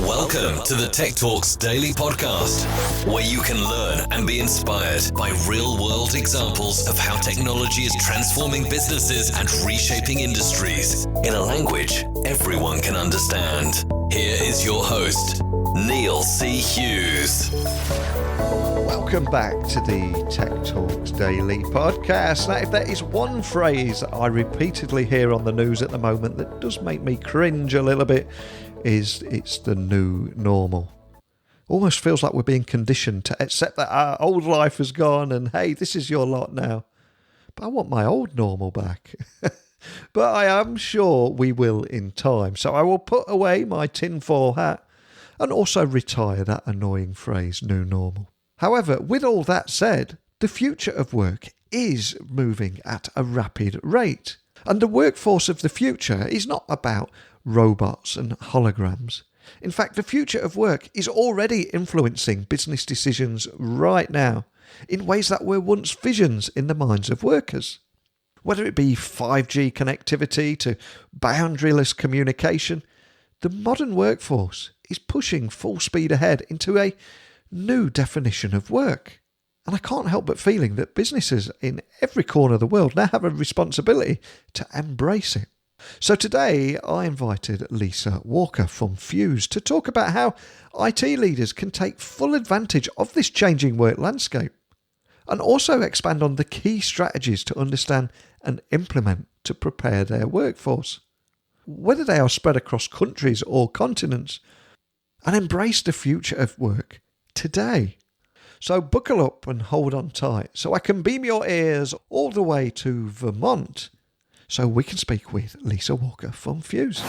Welcome to the Tech Talks Daily Podcast, where you can learn and be inspired by real-world examples of how technology is transforming businesses and reshaping industries in a language everyone can understand. Here is your host, Neil C. Hughes. Welcome back to the Tech Talks Daily Podcast. Now, if there is one phrase I repeatedly hear on the news at the moment that does make me cringe a little bit, it's the new normal. Almost feels like we're being conditioned to accept that our old life has gone and, hey, this is your lot now. But I want my old normal back. But I am sure we will in time. So I will put away my tinfoil hat and also retire that annoying phrase, new normal. However, with all that said, the future of work is moving at a rapid rate. And the workforce of the future is not about robots and holograms. In fact, the future of work is already influencing business decisions right now in ways that were once visions in the minds of workers. Whether it be 5G connectivity to boundaryless communication, the modern workforce is pushing full speed ahead into a new definition of work. And I can't help but feeling that businesses in every corner of the world now have a responsibility to embrace it. So today I invited Lisa Walker from Fuze to talk about how IT leaders can take full advantage of this changing work landscape and also expand on the key strategies to understand and implement to prepare their workforce, whether they are spread across countries or continents, and embrace the future of work today. So buckle up and hold on tight so I can beam your ears all the way to Vermont so we can speak with Lisa Walker from Fuze.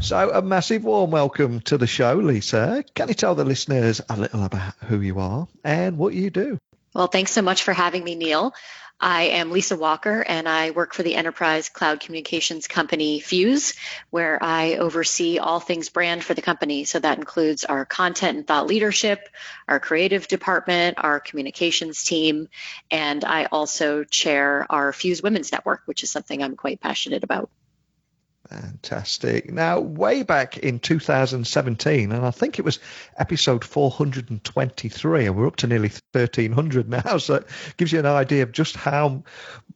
So a massive warm welcome to the show, Lisa. Can you tell the listeners a little about who you are and what you do? Well, thanks so much for having me, Neil. I am Lisa Walker, and I work for the enterprise cloud communications company Fuze, where I oversee all things brand for the company. So that includes our content and thought leadership, our creative department, our communications team, and I also chair our Fuze Women's Network, which is something I'm quite passionate about. Fantastic. Now, way back in 2017, and I think it was episode 423, and we're up to nearly 1,300 now, so it gives you an idea of just how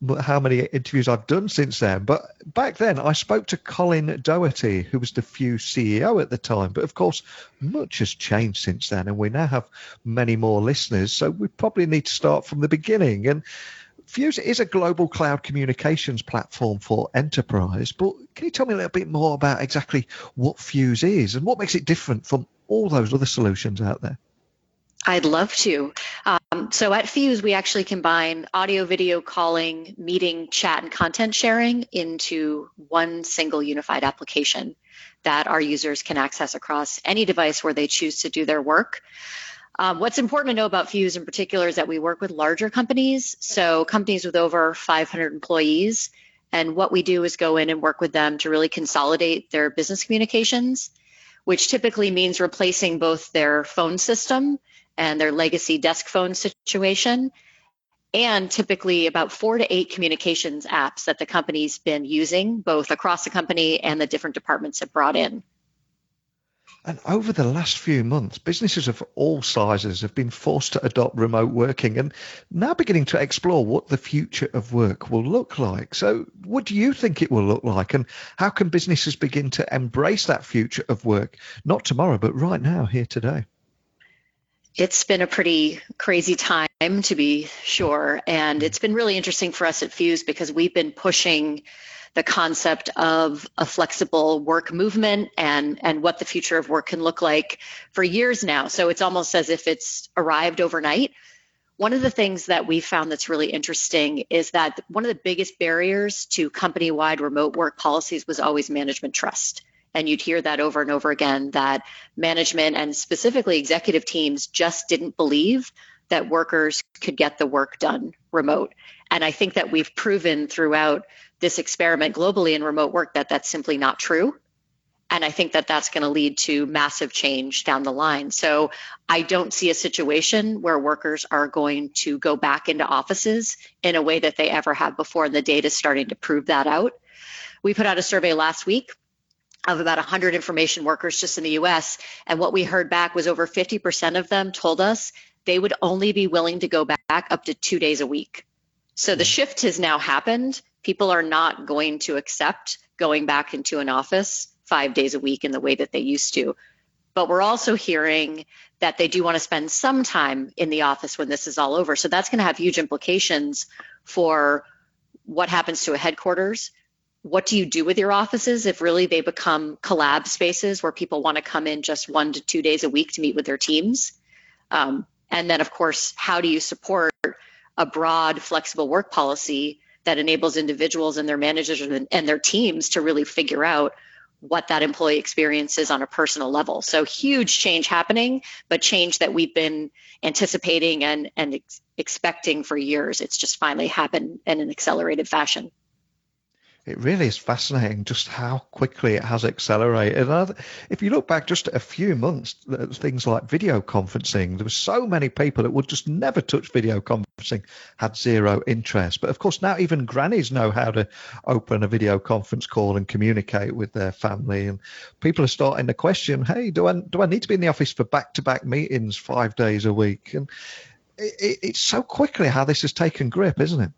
many interviews I've done since then. But back then, I spoke to Colin Doherty, who was the Fuze CEO at the time. But of course, much has changed since then, and we now have many more listeners, so we probably need to start from the beginning. And Fuze is a global cloud communications platform for enterprise, but can you tell me a little bit more about exactly what Fuze is and what makes it different from all those other solutions out there? I'd love to. So at Fuze, we actually combine audio, video calling, meeting, chat, and content sharing into one single unified application that our users can access across any device where they choose to do their work. What's important to know about Fuze in particular is that we work with larger companies, so companies with over 500 employees. And what we do is go in and work with them to really consolidate their business communications, which typically means replacing both their phone system and their legacy desk phone situation, and typically about 4 to 8 communications apps that the company's been using, both across the company and the different departments have brought in. And over the last few months, businesses of all sizes have been forced to adopt remote working and now beginning to explore what the future of work will look like. So what do you think it will look like, and how can businesses begin to embrace that future of work, not tomorrow, but right now, here today? It's been a pretty crazy time, to be sure. And it's been really interesting for us at Fuze because we've been pushing the concept of a flexible work movement and what the future of work can look like for years now. So it's almost as if it's arrived overnight. One of the things that we found that's really interesting is that one of the biggest barriers to company-wide remote work policies was always management trust. And you'd hear that over and over again, that management and specifically executive teams just didn't believe that workers could get the work done remote. And I think that we've proven throughout this experiment globally in remote work that that's simply not true. And I think that that's going to lead to massive change down the line. So I don't see a situation where workers are going to go back into offices in a way that they ever have before. And the data is starting to prove that out. We put out a survey last week of about 100 information workers just in the US. And what we heard back was over 50% of them told us they would only be willing to go back up to 2 days a week. So the shift has now happened. People are not going to accept going back into an office 5 days a week in the way that they used to. But we're also hearing that they do want to spend some time in the office when this is all over. So that's going to have huge implications for what happens to a headquarters. What do you do with your offices if really they become collab spaces where people want to come in just 1 to 2 days a week to meet with their teams? And then, of course, how do you support a broad, flexible work policy that enables individuals and their managers and their teams to really figure out what that employee experience is on a personal level? So huge change happening, but change that we've been anticipating and expecting for years. It's just finally happened in an accelerated fashion. It really is fascinating just how quickly it has accelerated. If you look back just a few months, things like video conferencing, there were so many people that would just never touch video conferencing, had zero interest. But of course, now even grannies know how to open a video conference call and communicate with their family. And people are starting to question, hey, do I need to be in the office for back-to-back meetings 5 days a week? And it's so quickly how this has taken grip, isn't it?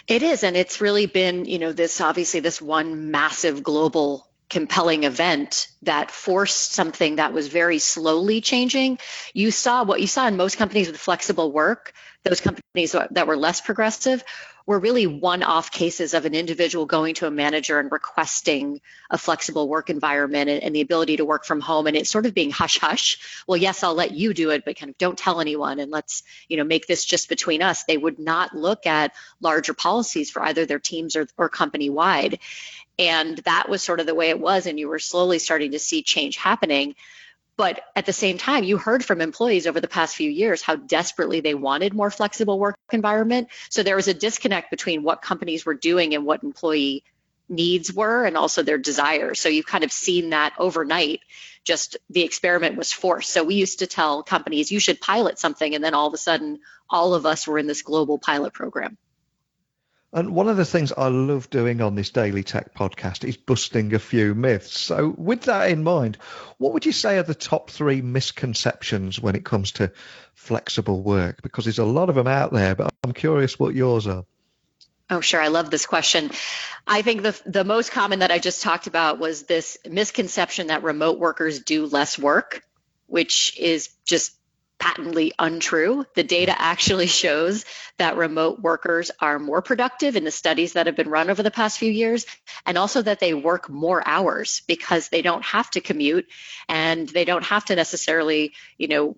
It is, and it's really been, this one massive global compelling event that forced something that was very slowly changing. What you saw in most companies with flexible work, those companies that were less progressive, were really one-off cases of an individual going to a manager and requesting a flexible work environment and the ability to work from home, and it's sort of being hush-hush. Well, yes, I'll let you do it, but kind of don't tell anyone, and let's make this just between us. They would not look at larger policies for either their teams or company-wide. And that was sort of the way it was, and you were slowly starting to see change happening. But at the same time, you heard from employees over the past few years how desperately they wanted more flexible work environment. So there was a disconnect between what companies were doing and what employee needs were, and also their desires. So you've kind of seen that overnight, just the experiment was forced. So we used to tell companies, you should pilot something. And then all of a sudden, all of us were in this global pilot program. And one of the things I love doing on this Daily Tech podcast is busting a few myths. So with that in mind, what would you say are the top 3 misconceptions when it comes to flexible work? Because there's a lot of them out there, but I'm curious what yours are. Oh, sure. I love this question. I think the most common that I just talked about was this misconception that remote workers do less work, which is just patently untrue. The data actually shows that remote workers are more productive in the studies that have been run over the past few years, and also that they work more hours because they don't have to commute and they don't have to necessarily,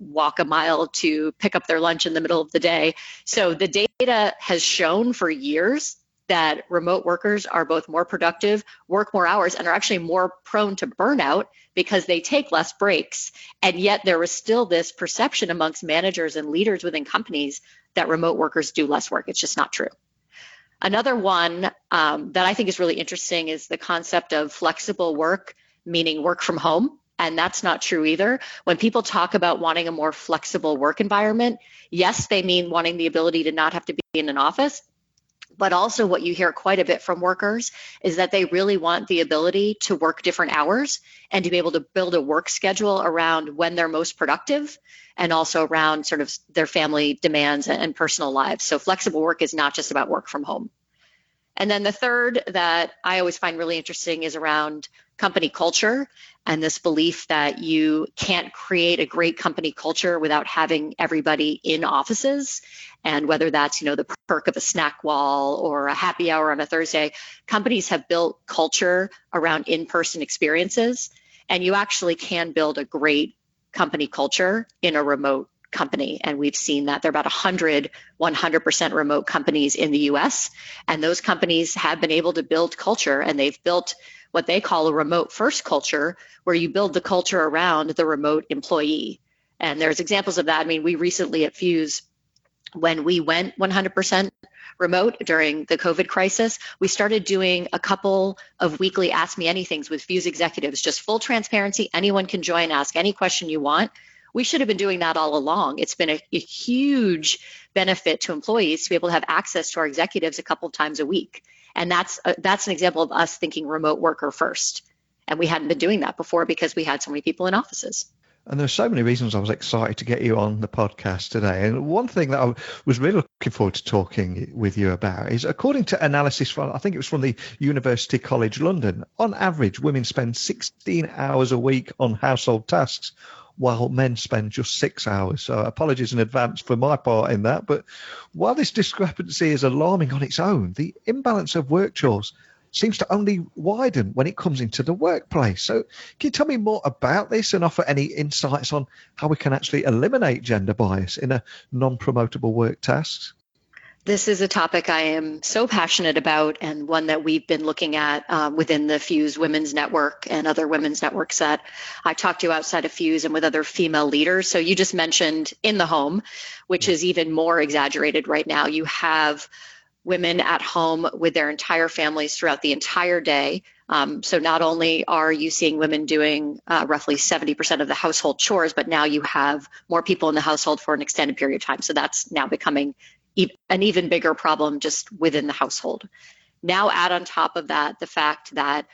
walk a mile to pick up their lunch in the middle of the day. So the data has shown for years that remote workers are both more productive, work more hours, and are actually more prone to burnout because they take less breaks. And yet there is still this perception amongst managers and leaders within companies that remote workers do less work. It's just not true. Another one that I think is really interesting is the concept of flexible work, meaning work from home. And that's not true either. When people talk about wanting a more flexible work environment, yes, they mean wanting the ability to not have to be in an office. But also what you hear quite a bit from workers is that they really want the ability to work different hours and to be able to build a work schedule around when they're most productive and also around sort of their family demands and personal lives. So flexible work is not just about work from home. And then the third that I always find really interesting is around company culture and this belief that you can't create a great company culture without having everybody in offices. And whether that's, the perk of a snack wall or a happy hour on a Thursday, companies have built culture around in-person experiences. And you actually can build a great company culture in a remote company. And we've seen that there are about 100% remote companies in the US. And those companies have been able to build culture, and they've built what they call a remote first culture, where you build the culture around the remote employee. And there's examples of that. I mean, we recently at Fuze, when we went 100% remote during the COVID crisis, we started doing a couple of weekly Ask Me Anythings with Fuze executives, just full transparency. Anyone can join, ask any question you want. We should have been doing that all along. It's been a huge benefit to employees to be able to have access to our executives a couple of times a week. And that's an example of us thinking remote worker first. And we hadn't been doing that before because we had so many people in offices. And there are so many reasons I was excited to get you on the podcast today. And one thing that I was really looking forward to talking with you about is, according to analysis from, I think it was from the University College London, on average, women spend 16 hours a week on household tasks, while men spend just 6 hours. So apologies in advance for my part in that. But while this discrepancy is alarming on its own, the imbalance of work chores seems to only widen when it comes into the workplace. So can you tell me more about this and offer any insights on how we can actually eliminate gender bias in a non-promotable work tasks? This is a topic I am so passionate about, and one that we've been looking at within the Fuze Women's Network and other women's networks that I talk to outside of Fuze and with other female leaders. So you just mentioned in the home, which is even more exaggerated right now. You have women at home with their entire families throughout the entire day. So not only are you seeing women doing roughly 70% of the household chores, but now you have more people in the household for an extended period of time. So that's now becoming an even bigger problem just within the household. Now add on top of that the fact that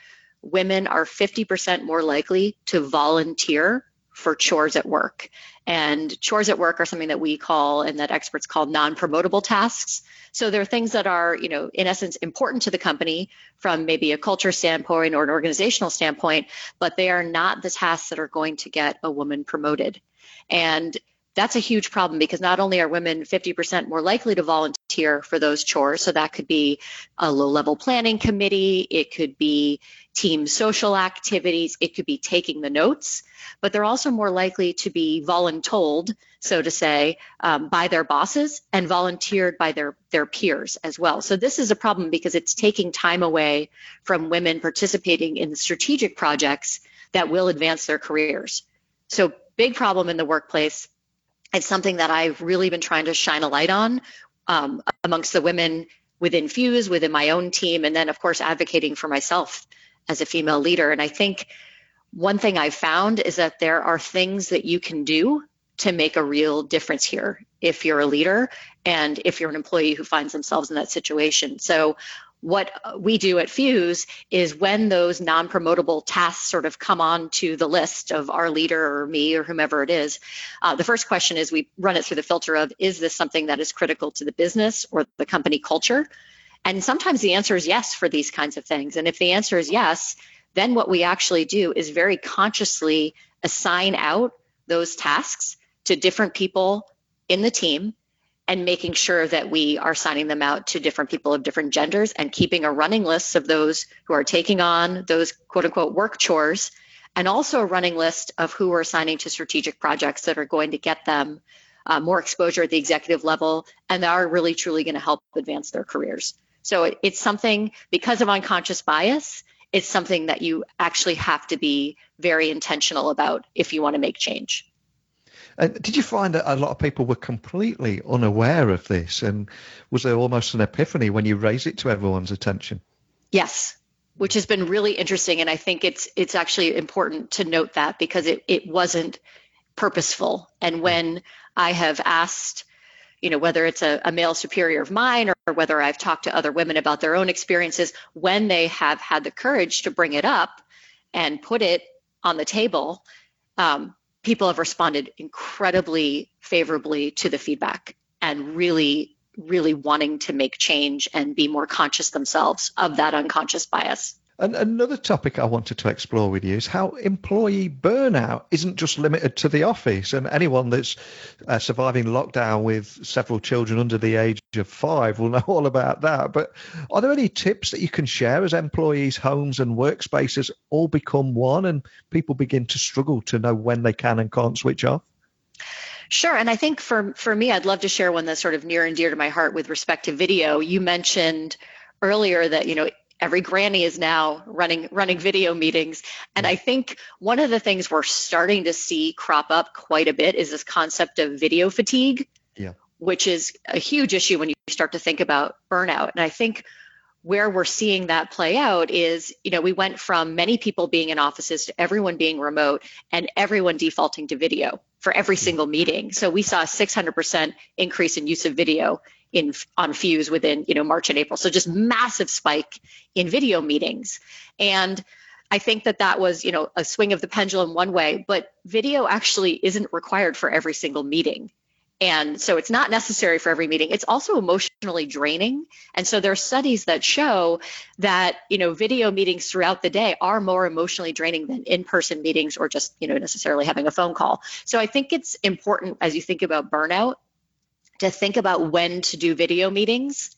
women are 50% more likely to volunteer for chores at work. And chores at work are something that we call, and that experts call, non-promotable tasks. So they're things that are, in essence, important to the company from maybe a culture standpoint or an organizational standpoint, but they are not the tasks that are going to get a woman promoted. And that's a huge problem, because not only are women 50% more likely to volunteer for those chores, so that could be a low-level planning committee, it could be team social activities, it could be taking the notes, but they're also more likely to be voluntold, so to say, by their bosses and volunteered by their peers as well. So this is a problem because it's taking time away from women participating in strategic projects that will advance their careers. So big problem in the workplace. It's something that I've really been trying to shine a light on amongst the women within Fuze, within my own team, and then, of course, advocating for myself as a female leader. And I think one thing I've found is that there are things that you can do to make a real difference here if you're a leader and if you're an employee who finds themselves in that situation. So what we do at Fuze is, when those non-promotable tasks sort of come on to the list of our leader or me or whomever it is, the first question is, we run it through the filter of, is this something that is critical to the business or the company culture? And sometimes the answer is yes for these kinds of things. And if the answer is yes, then what we actually do is very consciously assign out those tasks to different people in the team, and making sure that we are signing them out to different people of different genders, and keeping a running list of those who are taking on those quote unquote work chores, and also a running list of who are assigning to strategic projects that are going to get them more exposure at the executive level and are really truly going to help advance their careers. So it's something, because of unconscious bias, it's something that you actually have to be very intentional about if you want to make change. Did you find that a lot of people were completely unaware of this? And was there almost an epiphany when you raised it to everyone's attention? Yes, which has been really interesting. And I think it's actually important to note that, because it wasn't purposeful. And when I have asked, whether it's a male superior of mine or whether I've talked to other women about their own experiences, when they have had the courage to bring it up and put it on the table, people have responded incredibly favorably to the feedback and really, really wanting to make change and be more conscious themselves of that unconscious bias. And another topic I wanted to explore with you is how employee burnout isn't just limited to the office. And anyone that's surviving lockdown with several children under the age of 5 will know all about that. But are there any tips that you can share as employees' homes and workspaces all become one and people begin to struggle to know when they can and can't switch off? Sure. And I think for me, I'd love to share one that's sort of near and dear to my heart with respect to video. You mentioned earlier that, every granny is now running video meetings. And I think one of the things we're starting to see crop up quite a bit is this concept of video fatigue, which is a huge issue when you start to think about burnout. And I think where we're seeing that play out is, we went from many people being in offices to everyone being remote and everyone defaulting to video for every single meeting. So we saw a 600% increase in use of video on Fuze within March and April. So just massive spike in video meetings. And I think that was, a swing of the pendulum one way, but video actually isn't required for every single meeting. And so it's not necessary for every meeting. It's also emotionally draining. And so there are studies that show that, video meetings throughout the day are more emotionally draining than in-person meetings or just, necessarily having a phone call. So I think it's important as you think about burnout to think about when to do video meetings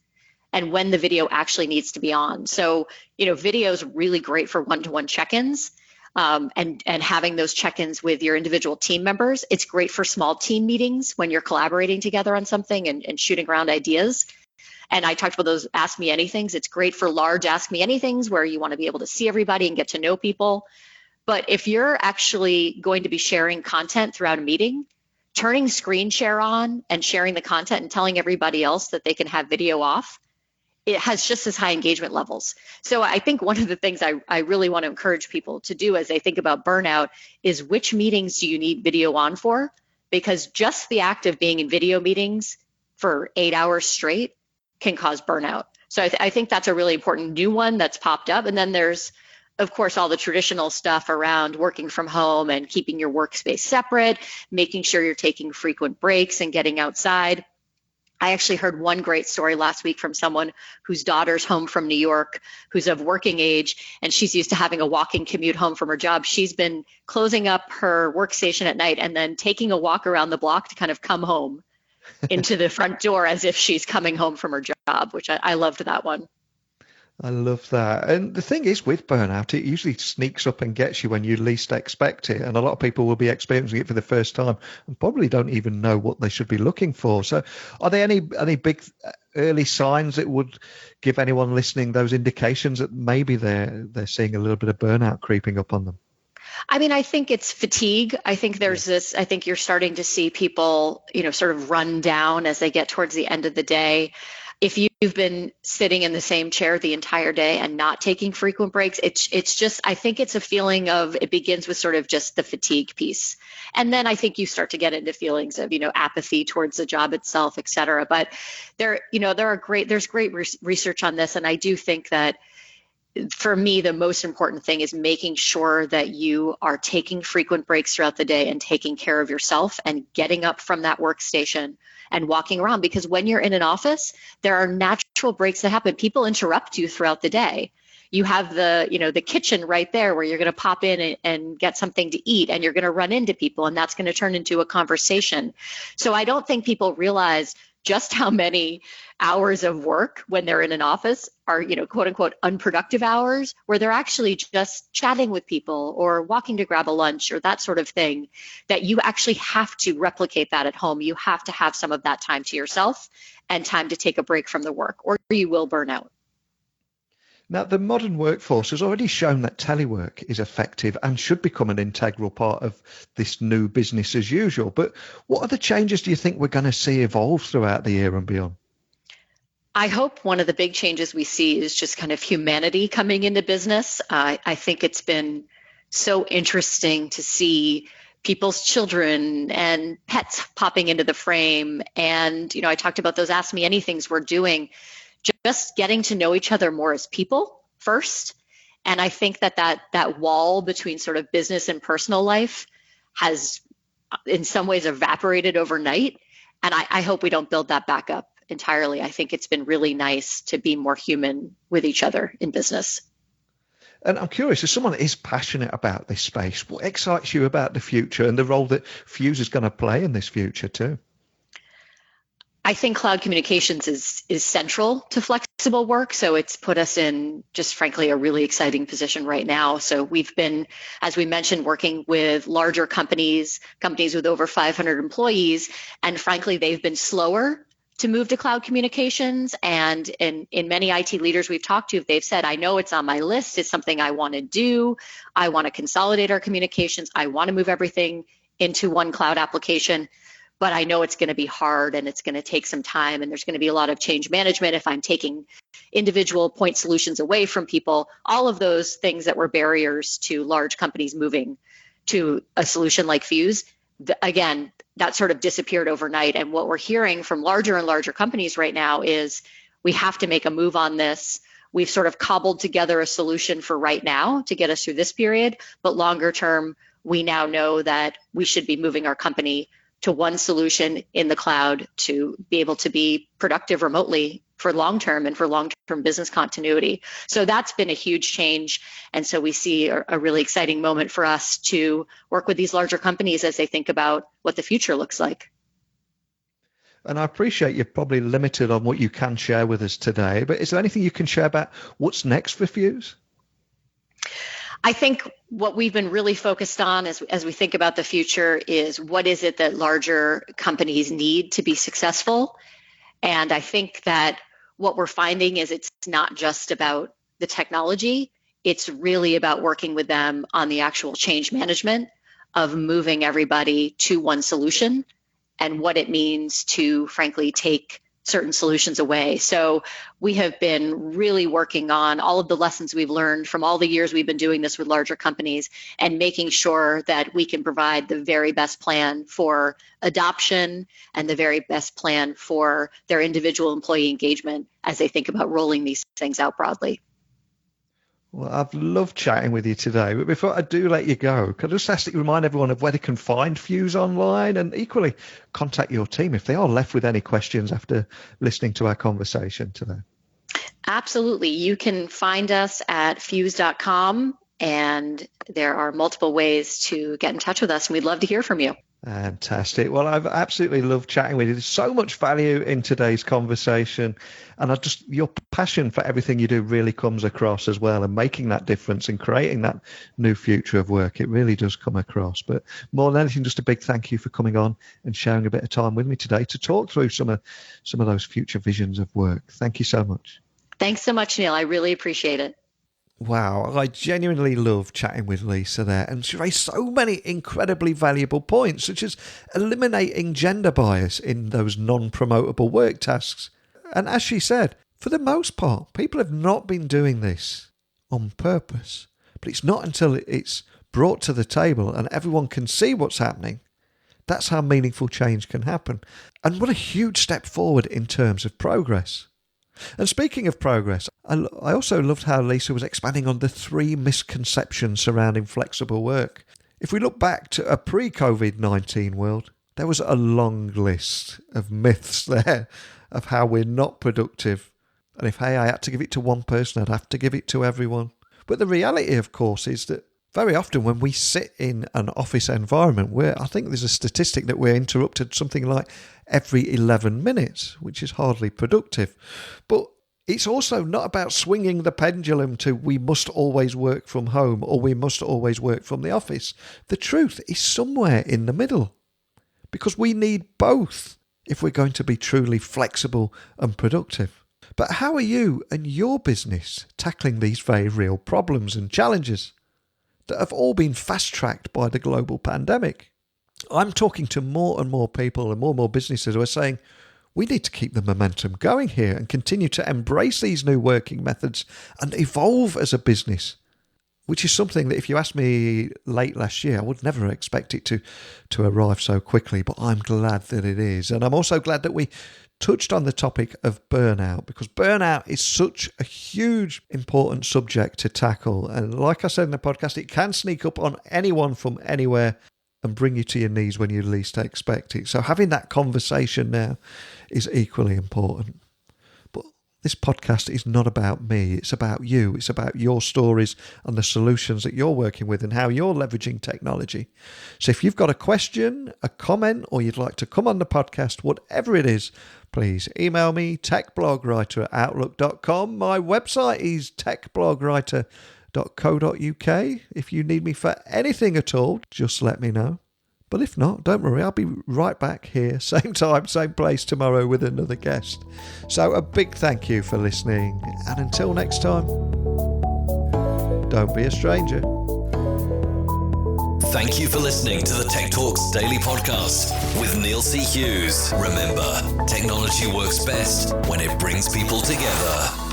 and when the video actually needs to be on. So, video is really great for one-to-one check-ins. And having those check-ins with your individual team members. It's great for small team meetings when you're collaborating together on something and shooting around ideas. And I talked about those Ask Me Anythings. It's great for large Ask Me Anythings where you want to be able to see everybody and get to know people. But if you're actually going to be sharing content throughout a meeting, turning screen share on and sharing the content and telling everybody else that they can have video off, it has just as high engagement levels. So I think one of the things I really want to encourage people to do as they think about burnout is which meetings do you need video on for? Because just the act of being in video meetings for 8 hours straight can cause burnout. So I think that's a really important new one that's popped up. And then there's, of course, all the traditional stuff around working from home and keeping your workspace separate, making sure you're taking frequent breaks and getting outside. I actually heard one great story last week from someone whose daughter's home from New York, who's of working age, and she's used to having a walking commute home from her job. She's been closing up her workstation at night and then taking a walk around the block to kind of come home into the front door as if she's coming home from her job, which I loved that one. I love that. And the thing is with burnout, it usually sneaks up and gets you when you least expect it. And a lot of people will be experiencing it for the first time and probably don't even know what they should be looking for. So are there any big early signs that would give anyone listening those indications that maybe they're seeing a little bit of burnout creeping up on them? I mean, I think it's fatigue. I think there's this, I think you're starting to see people, sort of run down as they get towards the end of the day. If you've been sitting in the same chair the entire day and not taking frequent breaks, it's just, I think it's a feeling of, it begins with sort of just the fatigue piece. And then I think you start to get into feelings of, apathy towards the job itself, et cetera. But there's great research on this. And I do think that for me, the most important thing is making sure that you are taking frequent breaks throughout the day and taking care of yourself and getting up from that workstation and walking around. Because when you're in an office, there are natural breaks that happen. People interrupt you throughout the day. You have the kitchen right there where you're going to pop in and get something to eat, and you're going to run into people, and that's going to turn into a conversation. So I don't think people realize just how many hours of work when they're in an office are, quote unquote, unproductive hours where they're actually just chatting with people or walking to grab a lunch or that sort of thing, that you actually have to replicate that at home. You have to have some of that time to yourself and time to take a break from the work, or you will burn out. Now, the modern workforce has already shown that telework is effective and should become an integral part of this new business as usual. But what other changes do you think we're going to see evolve throughout the year and beyond? I hope one of the big changes we see is just kind of humanity coming into business. I think it's been so interesting to see people's children and pets popping into the frame. And, I talked about those Ask Me Anythings we're doing, just getting to know each other more as people first. And I think that wall between sort of business and personal life has in some ways evaporated overnight. And I hope we don't build that back up entirely. I think it's been really nice to be more human with each other in business. And I'm curious, as someone that is passionate about this space, what excites you about the future and the role that Fuze is going to play in this future too? I think cloud communications is central to flexible work. So it's put us in just frankly a really exciting position right now. So we've been, as we mentioned, working with larger companies with over 500 employees. And frankly, they've been slower to move to cloud communications. And in many IT leaders we've talked to, they've said, I know it's on my list. It's something I want to do. I want to consolidate our communications. I want to move everything into one cloud application. But I know it's going to be hard and it's going to take some time, and there's going to be a lot of change management if I'm taking individual point solutions away from people. All of those things that were barriers to large companies moving to a solution like Fuze, again, that sort of disappeared overnight. And what we're hearing from larger and larger companies right now is we have to make a move on this. we've sort of cobbled together a solution for right now to get us through this period. But longer term, we now know that we should be moving our company to one solution in the cloud to be able to be productive remotely for long-term and for long-term business continuity. So that's been a huge change. And so we see a really exciting moment for us to work with these larger companies as they think about what the future looks like. And I appreciate you're probably limited on what you can share with us today, but is there anything you can share about what's next for Fuze? I think what we've been really focused on as we think about the future is what is it that larger companies need to be successful? And I think that what we're finding is it's not just about the technology, it's really about working with them on the actual change management of moving everybody to one solution and what it means to, frankly, take certain solutions away. So we have been really working on all of the lessons we've learned from all the years we've been doing this with larger companies and making sure that we can provide the very best plan for adoption and the very best plan for their individual employee engagement as they think about rolling these things out broadly. Well, I've loved chatting with you today, but before I do let you go, could I just ask that you remind everyone of where they can find Fuze online and equally contact your team if they are left with any questions after listening to our conversation today? Absolutely. You can find us at fuze.com, and there are multiple ways to get in touch with us, and we'd love to hear from you. Fantastic. Well, I've absolutely loved chatting with you. There's so much value in today's conversation, and your passion for everything you do really comes across as well, and making that difference and creating that new future of work. It really does come across. But more than anything, just a big thank you for coming on and sharing a bit of time with me today to talk through some of those future visions of work. Thank you so much. Thanks so much, Neil. I really appreciate it. Wow, I genuinely love chatting with Lisa there, and she raised so many incredibly valuable points, such as eliminating gender bias in those non-promotable work tasks. And as she said, for the most part, people have not been doing this on purpose, but it's not until it's brought to the table and everyone can see what's happening. That's how meaningful change can happen. And what a huge step forward in terms of progress. And speaking of progress, I also loved how Lisa was expanding on the 3 misconceptions surrounding flexible work. If we look back to a pre-COVID-19 world, there was a long list of myths there of how we're not productive. And if, hey, I had to give it to one person, I'd have to give it to everyone. But the reality, of course, is that very often when we sit in an office environment, I think there's a statistic that we're interrupted something like every 11 minutes, which is hardly productive. But it's also not about swinging the pendulum to we must always work from home or we must always work from the office. The truth is somewhere in the middle, because we need both if we're going to be truly flexible and productive. But how are you and your business tackling these very real problems and challenges that have all been fast-tracked by the global pandemic? I'm talking to more and more people and more businesses who are saying, we need to keep the momentum going here and continue to embrace these new working methods and evolve as a business, which is something that if you asked me late last year, I would never expect it to arrive so quickly, but I'm glad that it is. And I'm also glad that we touched on the topic of burnout, because burnout is such a huge, important subject to tackle. And like I said in the podcast, it can sneak up on anyone from anywhere and bring you to your knees when you least expect it. So having that conversation now is equally important. But this podcast is not about me. It's about you. It's about your stories and the solutions that you're working with and how you're leveraging technology. So if you've got a question, a comment, or you'd like to come on the podcast, whatever it is, please email me, techblogwriter@outlook.com. My website is techblogwriter.com. .co.uk. If you need me for anything at all, just let me know. But if not, don't worry, I'll be right back here, same time, same place tomorrow with another guest. So a big thank you for listening, and until next time, don't be a stranger. Thank you for listening to the Tech Talks Daily Podcast with Neil C. Hughes. Remember, technology works best when it brings people together.